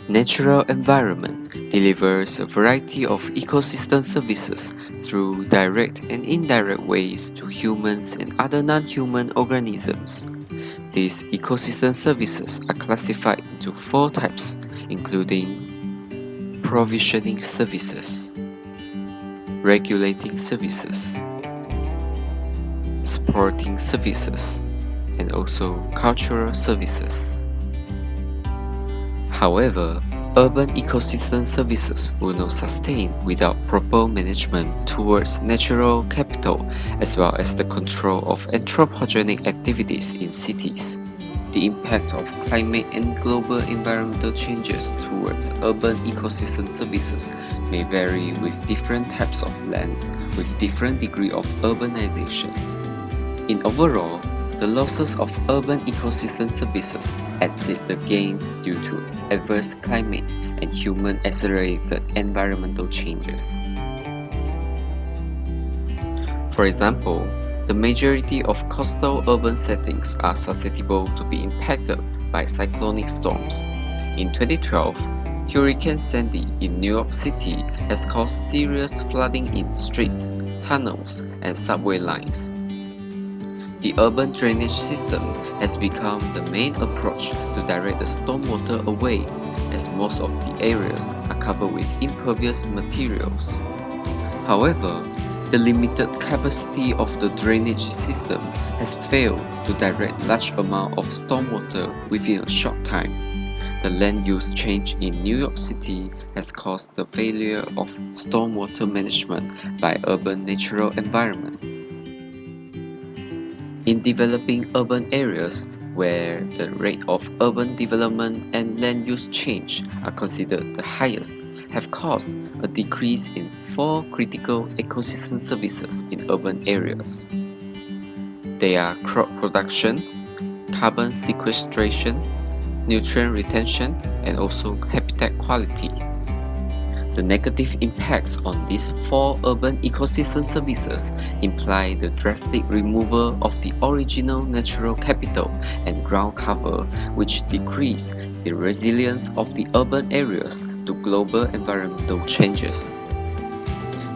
Natural environment delivers a variety of ecosystem services through direct and indirect ways to humans and other non-human organisms. These ecosystem services are classified into four types, including provisioning services, regulating services, supporting services, and also cultural services. However, urban ecosystem services will not sustain without proper management towards natural capital as well as the control of anthropogenic activities in cities. The impact of climate and global environmental changes towards urban ecosystem services may vary with different types of lands with different degree of urbanization. In overall, the losses of urban ecosystem services exceed the gains due to adverse climate and human-accelerated environmental changes. For example, the majority of coastal urban settings are susceptible to be impacted by cyclonic storms. In 2012, Hurricane Sandy in New York City has caused serious flooding in streets, tunnels, and subway lines. The urban drainage system has become the main approach to direct the stormwater away, as most of the areas are covered with impervious materials. However, the limited capacity of the drainage system has failed to direct large amounts of stormwater within a short time. The land use change in New York City has caused the failure of stormwater management by urban natural environment. In developing urban areas where the rate of urban development and land use change are considered the highest, have caused a decrease in four critical ecosystem services in urban areas. They are crop production, carbon sequestration, nutrient retention, and also habitat quality. The negative impacts on these four urban ecosystem services imply the drastic removal of the original natural capital and ground cover, which decrease the resilience of the urban areas to global environmental changes.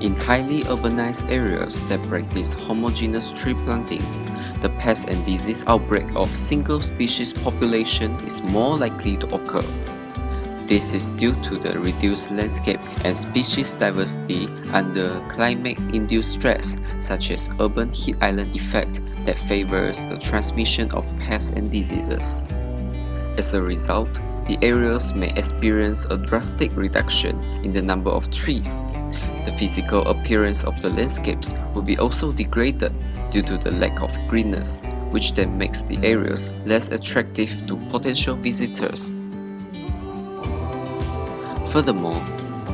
In highly urbanized areas that practice homogeneous tree planting, the pest and disease outbreak of single species population is more likely to occur. This is due to the reduced landscape and species diversity under climate-induced stress such as urban heat island effect that favors the transmission of pests and diseases. As a result, the areas may experience a drastic reduction in the number of trees. The physical appearance of the landscapes will be also degraded due to the lack of greenness, which then makes the areas less attractive to potential visitors. Furthermore,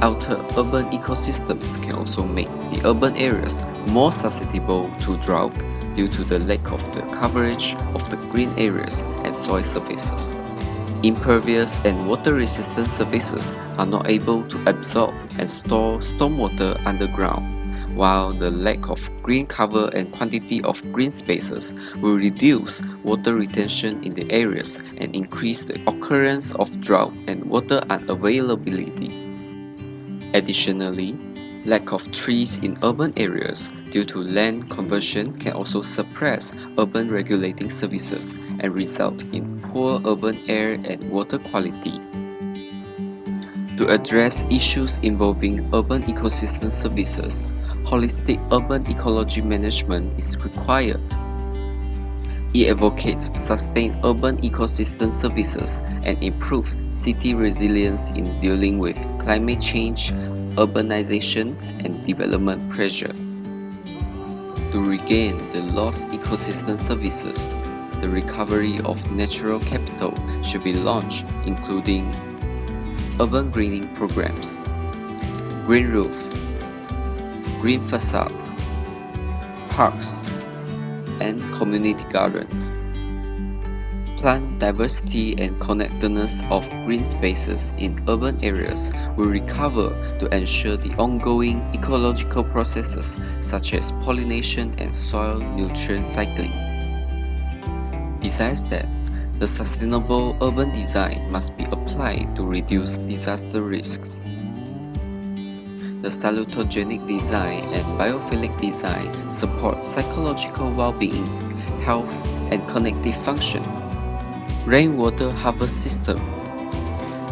altered urban ecosystems can also make the urban areas more susceptible to drought due to the lack of the coverage of the green areas and soil surfaces. Impervious and water-resistant surfaces are not able to absorb and store stormwater underground, while the lack of green cover and quantity of green spaces will reduce water retention in the areas and increase the occurrence of drought and water unavailability. Additionally, lack of trees in urban areas due to land conversion can also suppress urban regulating services and result in poor urban air and water quality. To address issues involving urban ecosystem services, holistic urban ecology management is required. It advocates sustained urban ecosystem services and improved city resilience in dealing with climate change, urbanization, and development pressure. To regain the lost ecosystem services, the recovery of natural capital should be launched, including urban greening programs, green roof, green facades, parks, and community gardens. Plant diversity and connectedness of green spaces in urban areas will recover to ensure the ongoing ecological processes such as pollination and soil nutrient cycling. Besides that, The sustainable urban design must be applied to reduce disaster risks. The salutogenic design and biophilic design support psychological well-being, health, and connective function. Rainwater harvest system,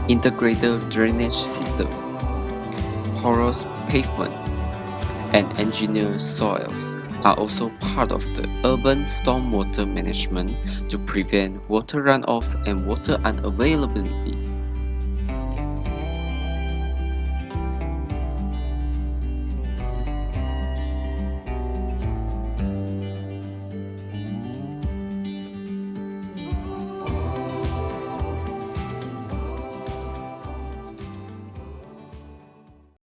integrated drainage system, porous pavement, and engineered soils are also part of the urban stormwater management to prevent water runoff and water unavailability.